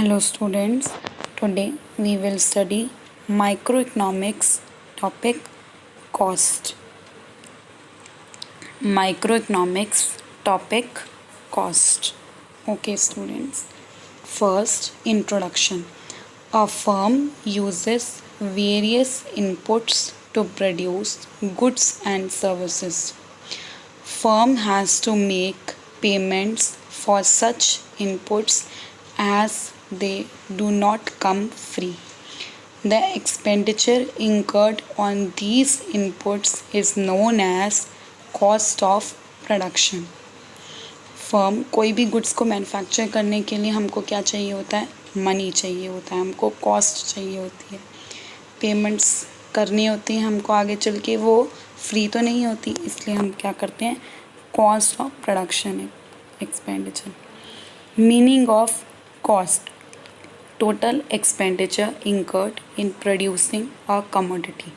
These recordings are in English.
Hello students, today we will study microeconomics topic cost. Microeconomics topic cost. Okay students, first introduction. A firm uses various inputs to produce goods and services. Firm has to make payments for such inputs as they do not come free. The expenditure incurred on these inputs is known as cost of production. Firm कोई भी goods को manufacture करने के लिए हमको क्या चाहिए होता है? मनी चाहिए होता है, हमको कॉस्ट चाहिए होती है, पेमेंट्स करनी होती हैं हमको आगे चल के, वो फ्री तो नहीं होती, इसलिए हम क्या करते हैं? Cost of production expenditure. Meaning of cost: total expenditure incurred in producing a commodity.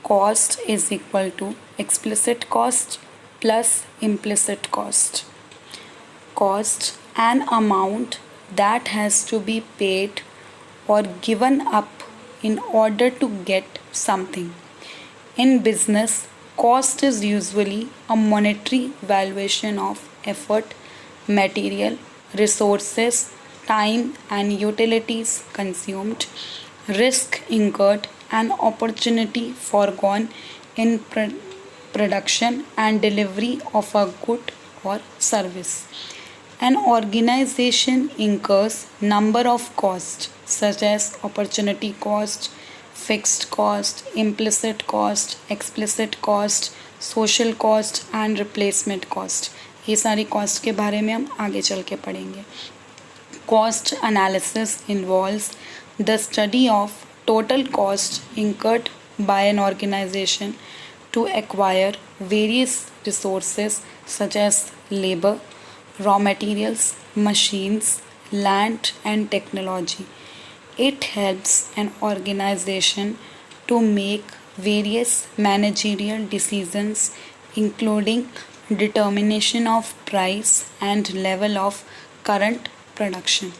Cost is equal to explicit cost plus implicit cost. Cost, an amount that has to be paid or given up in order to get something. In business, cost is usually a monetary valuation of effort, material, resources, time and utilities consumed, risk incurred, and opportunity foregone in production and delivery of a good or service. An organization incurs number of costs such as opportunity cost, fixed cost, implicit cost, explicit cost, social cost and replacement cost. ये सारी cost के बारे में हम आगे चल के पढ़ेंगे. Cost analysis involves the study of total cost incurred by an organization to acquire various resources such as labor, raw materials, machines, land, and technology. It helps an organization to make various managerial decisions, including determination of price and level of current production.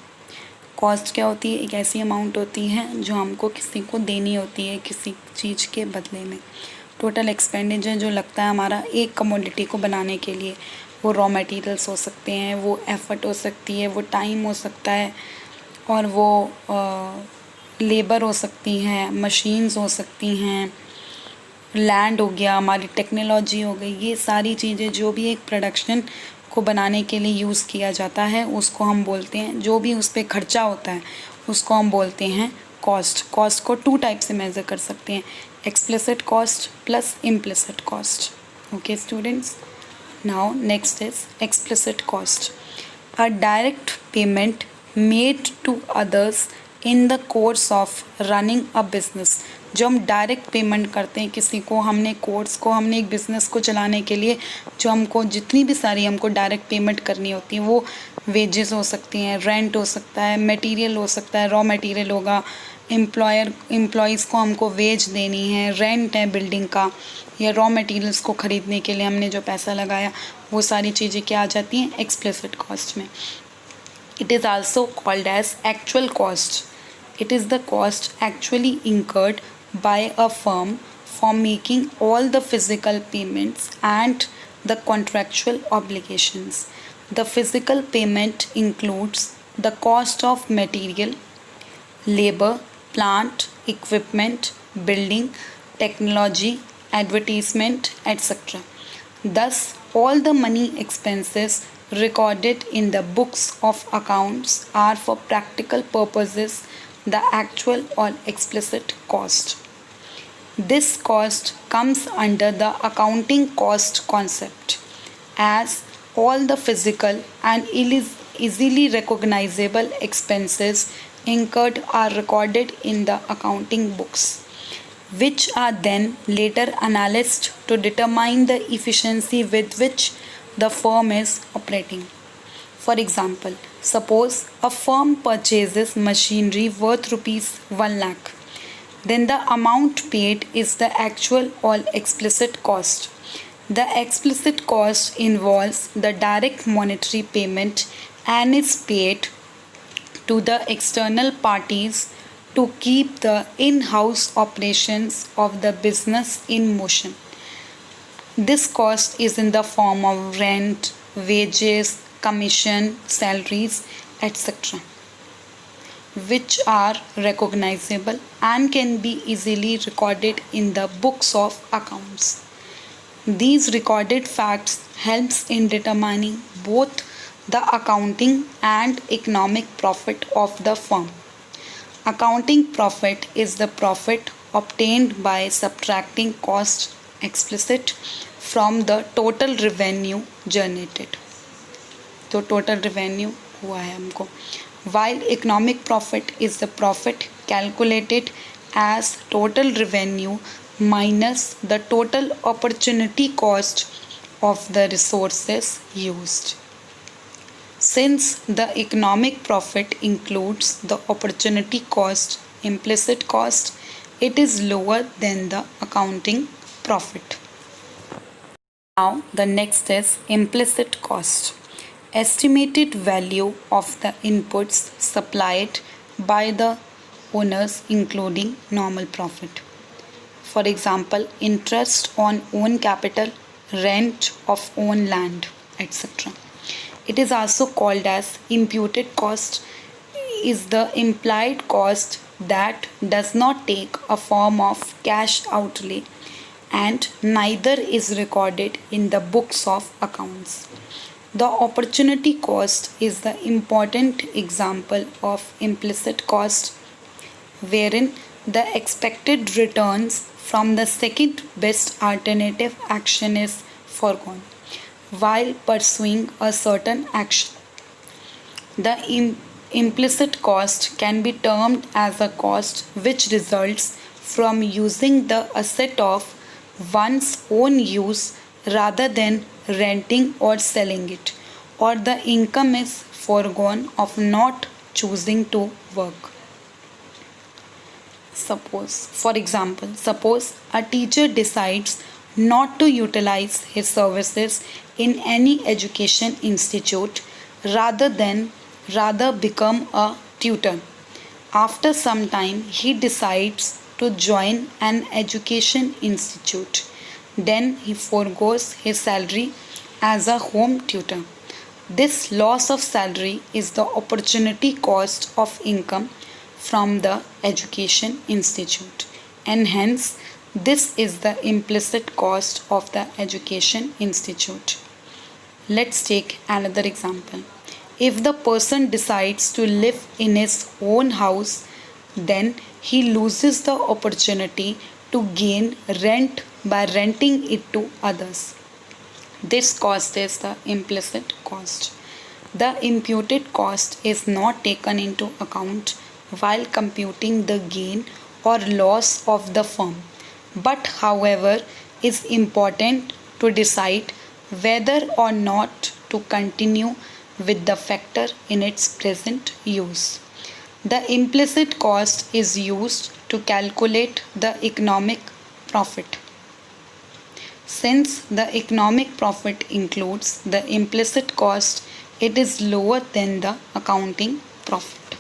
Cost क्या होती है? एक ऐसी amount होती है जो हमको किसी को देनी होती है किसी चीज़ के बदले में. टोटल एक्सपेंडिचर जो लगता है हमारा एक कमोडिटी को बनाने के लिए, वो रॉ मटेरियल्स हो सकते हैं, वो एफर्ट हो सकती है, वो टाइम हो सकता है, और वो लेबर हो सकती हैं, मशीन्स हो सकती हैं, लैंड हो गया, हमारी टेक्नोलॉजी हो गई. ये सारी चीज़ें जो भी एक प्रोडक्शन को बनाने के लिए यूज़ किया जाता है उसको हम बोलते हैं, जो भी उस पर खर्चा होता है उसको हम बोलते हैं कॉस्ट. कॉस्ट को टू टाइप से मेज़र कर सकते हैं, explicit cost plus implicit cost. Okay students, now next is explicit cost. A direct payment made to others in the course of running a business. जो हम डायरेक्ट पेमेंट करते हैं किसी को, हमने एक बिज़नेस को चलाने के लिए जो हमको जितनी भी सारी हमको डायरेक्ट पेमेंट करनी होती है, वो वेजेस हो सकती हैं, रेंट हो सकता है, मटेरियल हो सकता है, रॉ मटेरियल होगा, एम्प्लॉयज़ को हमको वेज देनी है, रेंट है बिल्डिंग का, या रॉ मटेरियल्स को ख़रीदने के लिए हमने जो पैसा लगाया, वो सारी चीज़ें क्या आ जाती हैं? एक्सप्लिसिट कॉस्ट में. It is also called as actual cost. It is the cost actually incurred by a firm for making all the physical payments and the contractual obligations. The physical payment includes the cost of material, labor, plant, equipment, building, technology, advertisement, etc. Thus, all the money expenses recorded in the books of accounts are for practical purposes the actual or explicit cost. This cost comes under the accounting cost concept, as all the physical and easily recognizable expenses incurred are recorded in the accounting books, which are then later analyzed to determine the efficiency with which the firm is operating. For example, suppose a firm purchases machinery worth rupees 1 lakh. Then the amount paid is the actual or explicit cost. The explicit cost involves the direct monetary payment and is paid to the external parties to keep the in-house operations of the business in motion. This cost is in the form of rent, wages, commission, salaries, etc., which are recognizable and can be easily recorded in the books of accounts. These recorded facts helps in determining both the accounting and economic profit of the firm. Accounting profit is the profit obtained by subtracting costs explicit from the total revenue generated. तो total revenue हुआ है हमको. While economic profit is the profit calculated as total revenue minus the total opportunity cost of the resources used. Since the economic profit includes the opportunity cost, implicit cost, it is lower than the accounting profit. Now the next is implicit cost. Estimated value of the inputs supplied by the owners including normal profit. For example, interest on own capital, rent of own land, etc. It is also called as imputed cost, is the implied cost that does not take a form of cash outlay and neither is recorded in the books of accounts. The opportunity cost is the important example of implicit cost, wherein the expected returns from the second best alternative action is foregone while pursuing a certain action. The implicit cost can be termed as a cost which results from using the asset of one's own use rather than renting or selling it, or the income is foregone of not choosing to work. Suppose a teacher decides not to utilize his services in any education institute rather become a tutor. After some time he decides to join an education institute. Then he forgoes his salary as a home tutor. This loss of salary is the opportunity cost of income from the education institute, and hence this is the implicit cost of the education institute. Let's take another example. If the person decides to live in his own house, then he loses the opportunity to gain rent by renting it to others. This cost is the implicit cost. The imputed cost is not taken into account while computing the gain or loss of the firm, but however is important to decide whether or not to continue with the factor in its present use. The implicit cost is used to calculate the economic profit. Since the economic profit includes the implicit cost, it is lower than the accounting profit.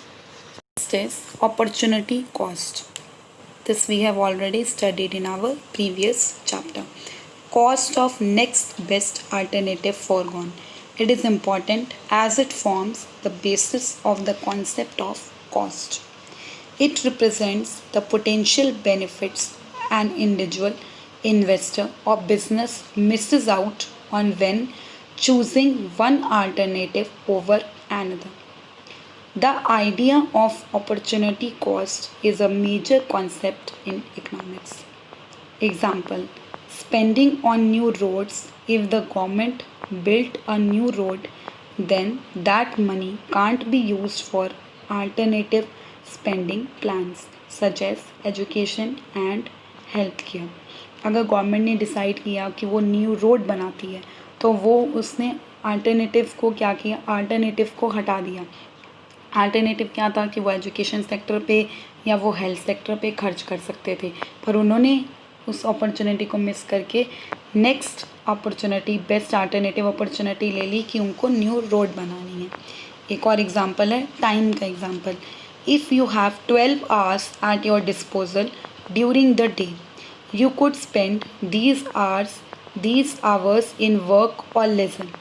Next is opportunity cost. This we have already studied in our previous chapter. Cost of next best alternative foregone. It is important as it forms the basis of the concept of cost. It represents the potential benefits an individual, investor, or business misses out on when choosing one alternative over another. The idea of opportunity cost is a major concept in economics. Example, spending on new roads. If the government built a new road, then that money can't be used for alternative spending plans such as education and health care. अगर government ने decide किया कि वो new road बनाती है तो वो उसने अल्टरनेटिव को क्या किया, अल्टरनेटिव को हटा दिया. अल्टरनेटिव क्या था कि वो एजुकेशन सेक्टर पे या वो हेल्थ सेक्टर पे खर्च कर सकते थे, पर उन्होंने उस अपॉर्चुनिटी को मिस करके next opportunity, best alternative opportunity ले ली कि उनको न्यू रोड बनानी है. एक और एग्जाम्पल है टाइम का example. If you have 12 hours at your disposal during the day, you could spend these hours in work और लेसन.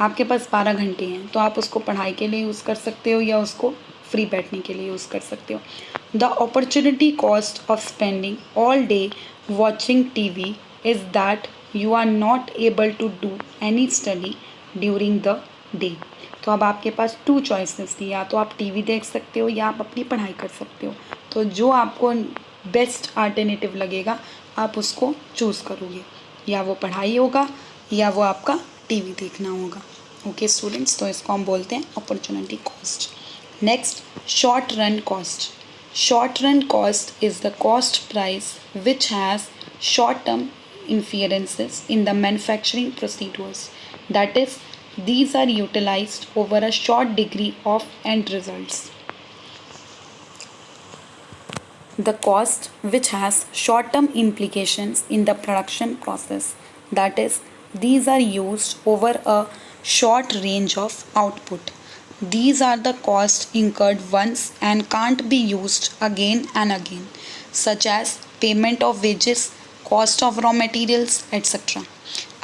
आपके पास 12 घंटे हैं तो आप उसको पढ़ाई के लिए यूज़ कर सकते हो या उसको फ्री बैठने के लिए यूज़ कर सकते हो. The opportunity cost of spending all day watching TV is that you are not able to do any study during the day. तो अब आपके पास 2 चॉइसेस थी, या तो आप टीवी देख सकते हो या आप अपनी पढ़ाई कर सकते हो. तो जो आपको बेस्ट अल्टरनेटिव लगेगा आप उसको चूज़ करोगे, या वो पढ़ाई होगा या वो आपका टीवी देखना होगा. ओके स्टूडेंट्स, तो इसको हम बोलते हैं opportunity cost. Next, short run cost. Short run cost is the cost price which has short term inferences in the manufacturing procedures, that is, these are utilized over a short degree of end results. The cost which has short term implications in the production process, that is, these are used over a short range of output. These are the costs incurred once and can't be used again and again, such as payment of wages, cost of raw materials etcetera.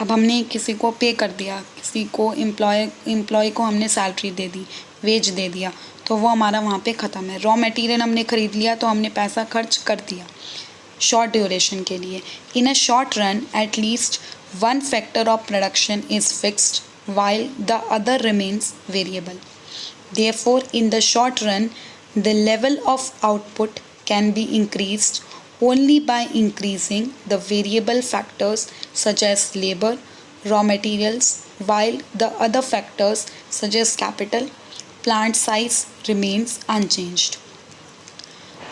अब हमने किसी को पे कर दिया, किसी को employ को हमने सैलरी दे दी, वेज दे दिया, तो वो हमारा वहाँ पे ख़त्म है. रॉ मटेरियल हमने ख़रीद लिया तो हमने पैसा खर्च कर दिया शॉर्ट ड्यूरेशन के लिए. In a short run at least one factor of production is fixed while the other remains variable. Therefore, in the short run, the level of output can be increased only by increasing the variable factors such as labor, raw materials, while the other factors such as capital, plant size remains unchanged.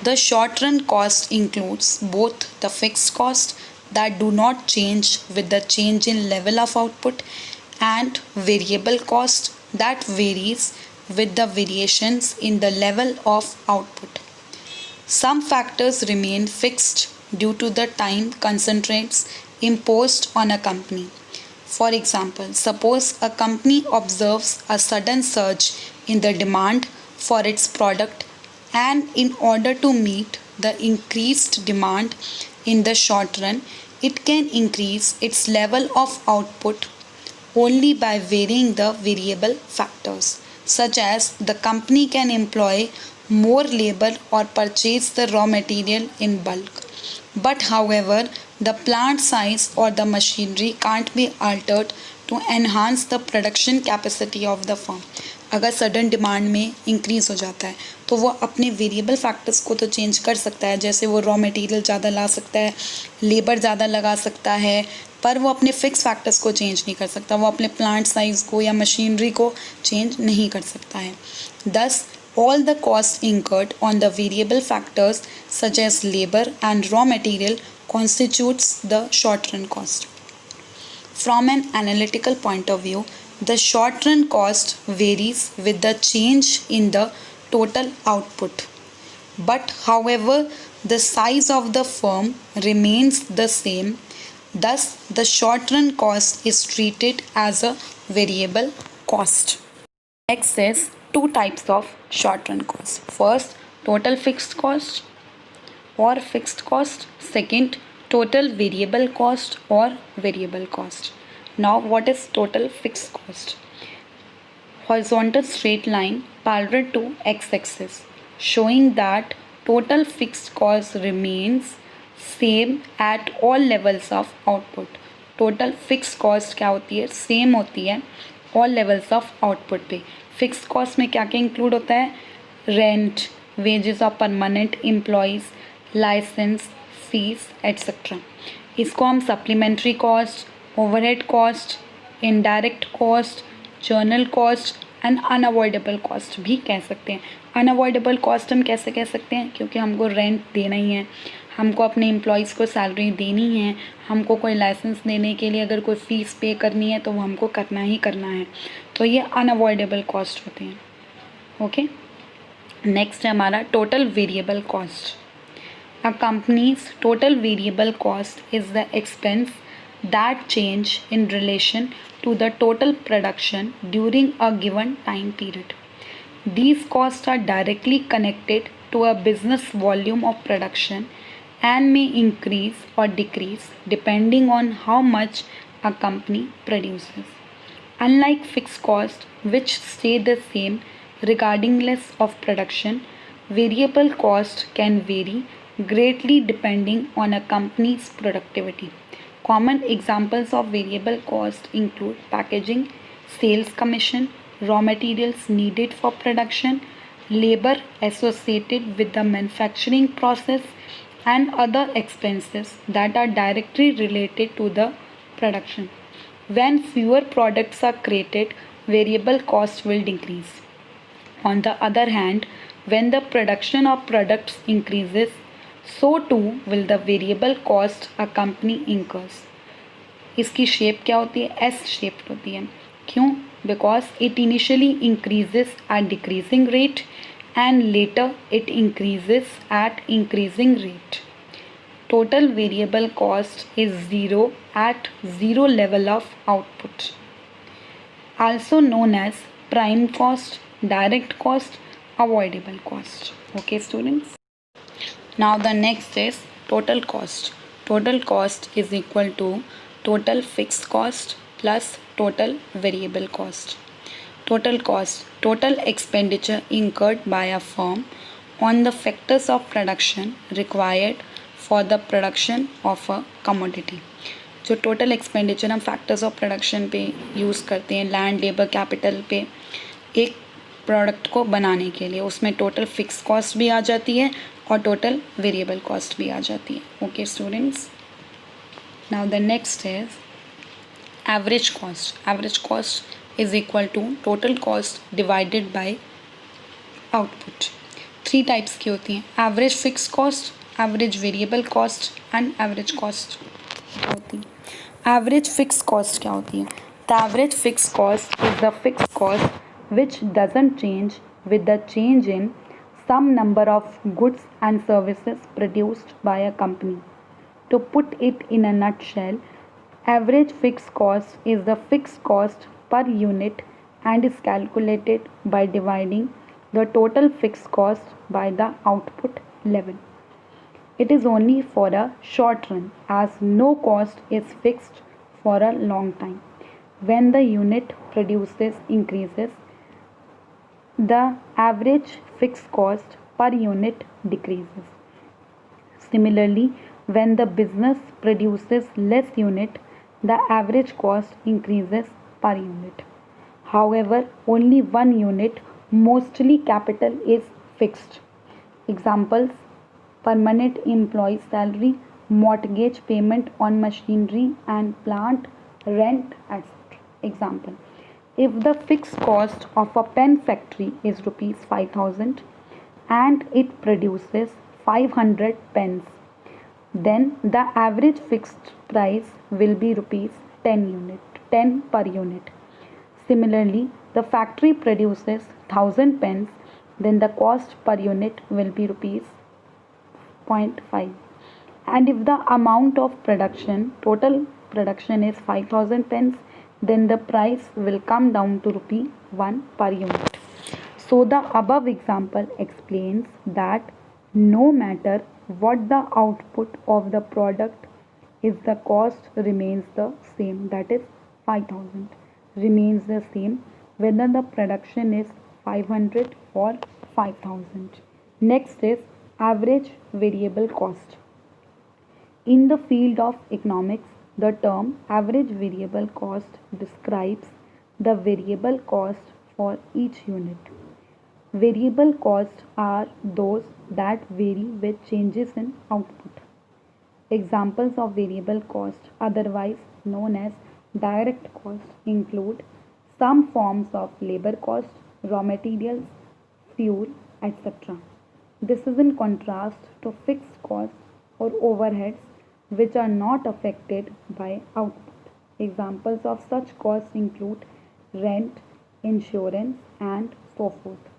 The short run cost includes both the fixed cost that do not change with the change in level of output and variable cost that varies with the variations in the level of output. Some factors remain fixed due to the time constraints imposed on a company. For example, suppose a company observes a sudden surge in the demand for its product, and in order to meet the increased demand in the short run, it can increase its level of output only by varying the variable factors, such as the company can employ more labor or purchase the raw material in bulk. But however, the plant size or the machinery can't be altered to enhance the production capacity of the firm. अगर sudden demand में increase हो जाता है तो वो अपने variable factors को तो चेंज कर सकता है, जैसे वो रॉ मटेरियल ज़्यादा ला सकता है, लेबर ज़्यादा लगा सकता है, पर वो अपने फिक्स फैक्टर्स को चेंज नहीं कर सकता, वो अपने प्लांट साइज़ को या मशीनरी को चेंज नहीं कर सकता है. Thus, all the costs incurred on the variable factors such as labor and raw material constitutes the short run cost. From an analytical point of view, the short run cost varies with the change in the total output. But however, the size of the firm remains the same. Thus, the short run cost is treated as a variable cost. Next is two types of short run cost. First, total fixed cost or fixed cost. Second, total variable cost or variable cost. Now, what is total fixed cost? Horizontal straight line parallel to x-axis, showing that total fixed cost remains same at all levels of output. Total fix cost क्या होती है? Same होती है all levels of output पे. Fix cost में क्या क्या include होता है? Rent, wages of permanent employees, licence, fees etcetera. इसको हम supplementary cost, overhead cost, indirect cost, general cost and unavoidable cost भी कह सकते हैं. अनअवॉइडेबल कॉस्ट हम कैसे कह सकते हैं? क्योंकि हमको रेंट देना ही है, हमको अपने एम्प्लॉयज़ को सैलरी देनी है, हमको कोई लाइसेंस देने के लिए अगर कोई फ़ीस पे करनी है तो वो हमको करना ही करना है. तो ये अनअवॉइडेबल कॉस्ट होते हैं. ओके, नेक्स्ट है हमारा total variable cost. A companies total variable cost is the expense that change in relation to the total production during a given time period. These costs are directly connected to a business volume of production and may increase or decrease depending on how much a company produces. Unlike fixed costs, which stay the same regardless of production, variable costs can vary greatly depending on a company's productivity. Common examples of variable costs include packaging, sales commission, raw materials needed for production, labor associated with the manufacturing process, and other expenses that are directly related to the production. When fewer products are created, variable cost will decrease. On the other hand, when the production of products increases, so too will the variable cost a company incurs. इसकी shape क्या होती है? S shaped होती है. क्यों? Because it initially increases eight decreasing rate and later it increases eight increasing rate. Total variable cost is zero at zero level of output, also known as prime cost, direct cost, avoidable cost. Okay, students. Now the next is total cost. Total cost is equal to total fixed cost plus total variable cost. Total cost, total expenditure incurred by a firm on the factors of production required for the production of a commodity. जो total expenditure हम factors of production पे use करते हैं, land, labour, capital पे एक product को बनाने के लिए, उसमें टोटल फिक्स कॉस्ट भी आ जाती है और टोटल वेरिएबल कॉस्ट भी आ जाती है. Okay students. Now the next is average cost. Average cost is equal to total cost divided by output. 3 types की होती हैं: average fix cost, average variable cost and average cost होती है. Average fix cost क्या होती है? The average fix cost is the fix cost which doesn't change with the change in some number of goods and services produced by a company. To put it in a nutshell, average fixed cost is the fixed cost per unit and is calculated by dividing the total fixed cost by the output level. It is only for a short run as no cost is fixed for a long time. When the unit produces increases, the average fixed cost per unit decreases. Similarly, when the business produces less unit, the average cost increases per unit. However, only one unit, mostly capital, is fixed. Examples: permanent employee salary, mortgage payment on machinery and plant, rent, etc. Example: if the fixed cost of a pen factory is rupees 5,000 and it produces 500 pens, then the average fixed price will be rupees 10 per unit. Similarly, the factory produces 1,000 pens, then the cost per unit will be rupees 0.5. And if the amount of total production is 5,000 pens, then the price will come down to rupee 1 per unit. So the above example explains that no matter what the output of the product is, the cost remains the same, that is 5,000 remains the same whether the production is 500 or 5,000. Next is average variable cost. In the field of economics, the term average variable cost describes the variable cost for each unit. Variable costs are those that vary with changes in output. Examples of variable cost, otherwise known as direct cost, include some forms of labor cost, raw materials, fuel, etc. This is in contrast to fixed costs or overheads which are not affected by output. Examples of such costs include rent, insurance, and so forth.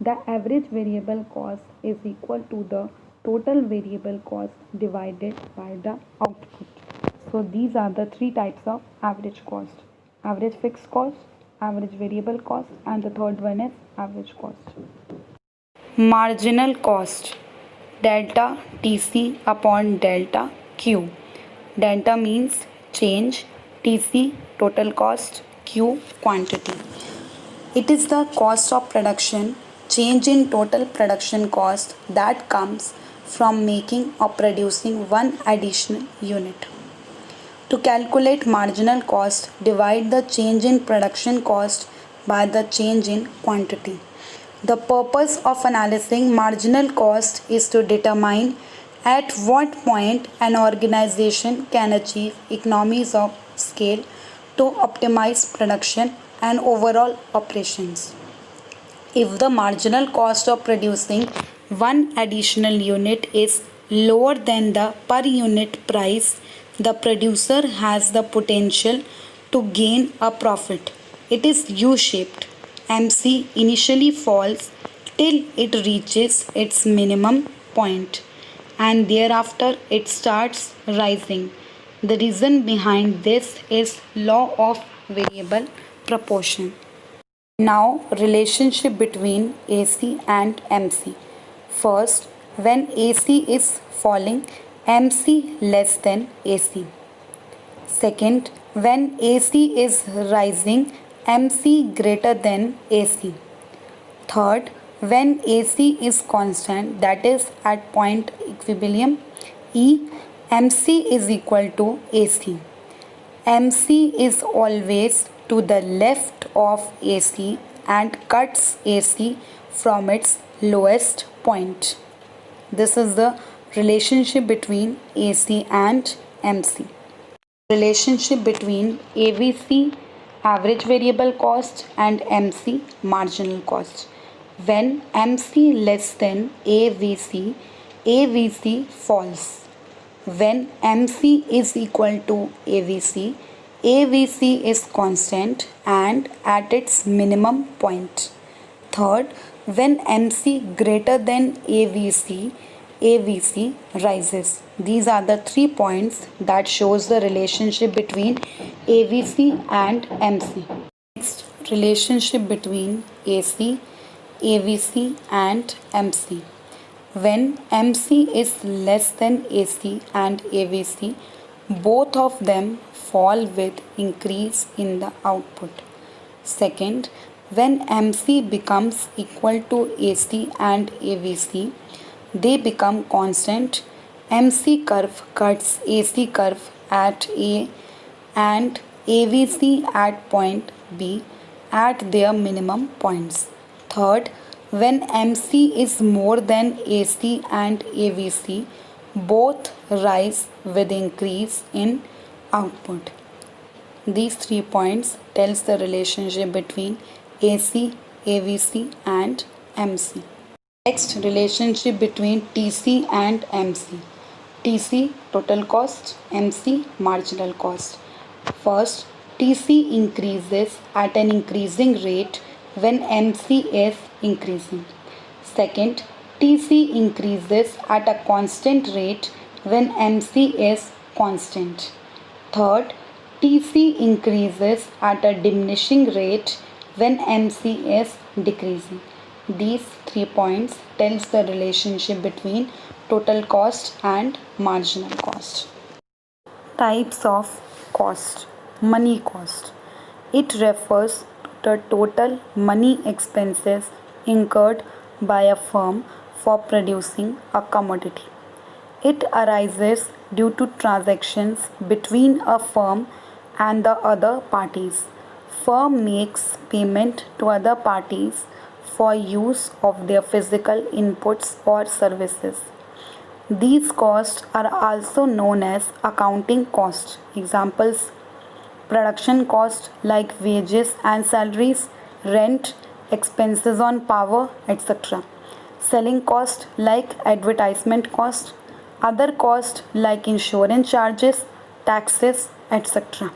The average variable cost is equal to the total variable cost divided by the output. So these are the 3 types of average cost: average fixed cost, average variable cost, and the third one is average cost. Marginal cost, delta TC upon delta Q. Delta means change, TC total cost, Q quantity. It is the cost of production, change in total production cost that comes from making or producing one additional unit. To calculate marginal cost, divide the change in production cost by the change in quantity. The purpose of analyzing marginal cost is to determine at what point an organization can achieve economies of scale to optimize production and overall operations. If the marginal cost of producing one additional unit is lower than the per unit price, the producer has the potential to gain a profit. It is U-shaped. MC initially falls till it reaches its minimum point and thereafter it starts rising. The reason behind this is law of variable proportion. Now, relationship between AC and MC. First, when AC is falling, MC less than AC. Second, when AC is rising, MC greater than AC. Third, when AC is constant, that is at point equilibrium, MC is equal to AC. MC is always to the left of AC and cuts AC from its lowest point. This is the relationship between AC and MC. Relationship between AVC, average variable cost, and MC, marginal cost. When MC less than AVC, AVC falls. When MC is equal to AVC, AVC is constant and at its minimum point. Third, when MC greater than AVC, AVC rises. These are the 3 points that shows the relationship between AVC and MC. Next, relationship between AC, AVC and MC. When MC is less than AC and AVC, both of them fall with increase in the output. Second, when MC becomes equal to AC and AVC, they become constant. MC curve cuts AC curve at A and AVC at point B at their minimum points. Third, when MC is more than AC and AVC, both rise with increase in output. These 3 points tells the relationship between AC, AVC and MC. Next, relationship between TC and MC. TC total cost, MC marginal cost. First, TC increases at an increasing rate when MC is increasing. Second, TC increases at a constant rate when MC is constant. Third, TC increases at a diminishing rate when MC is decreasing. These 3 points tells the relationship between total cost and marginal cost. Types of cost. Money cost. It refers to the total money expenses incurred by a firm for producing a commodity. It arises due to transactions between a firm and the other parties. Firm makes payment to other parties for use of their physical inputs or services. These costs are also known as accounting costs. Examples: production costs like wages and salaries, rent, expenses on power, etc. Selling costs like advertisement costs, other costs like insurance charges, taxes, etc.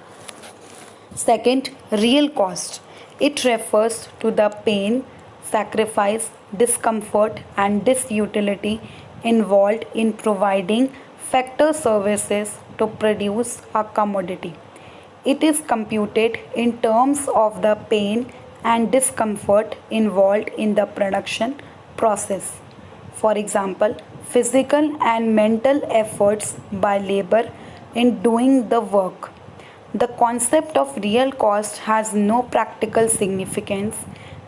Second, real cost. It refers to the pain, sacrifice, discomfort, and disutility involved in providing factor services to produce a commodity. It is computed in terms of the pain and discomfort involved in the production process. For example, physical and mental efforts by labor in doing the work. The concept of real cost has no practical significance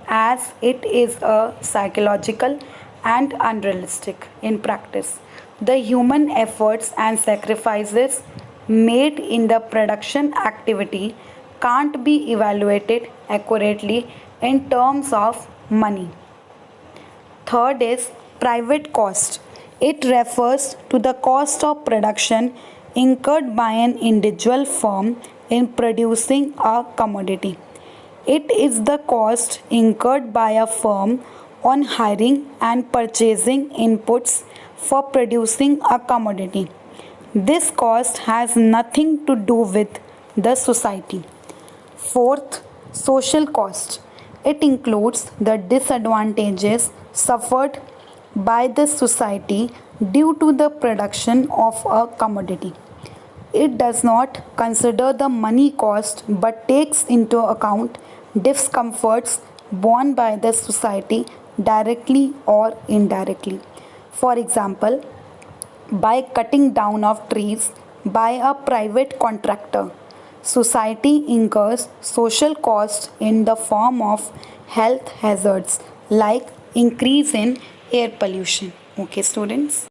as it is a psychological and unrealistic in practice. The human efforts and sacrifices made in the production activity can't be evaluated accurately in terms of money. Third is private cost. It refers to the cost of production incurred by an individual firm in producing a commodity. It is the cost incurred by a firm on hiring and purchasing inputs for producing a commodity. This cost has nothing to do with the society. Fourth, social cost. It includes the disadvantages suffered by the society due to the production of a commodity. It does not consider the money cost but takes into account discomforts borne by the society directly or indirectly. For example, by cutting down of trees by a private contractor. Society incurs social costs in the form of health hazards like increase in air pollution. Okay, students.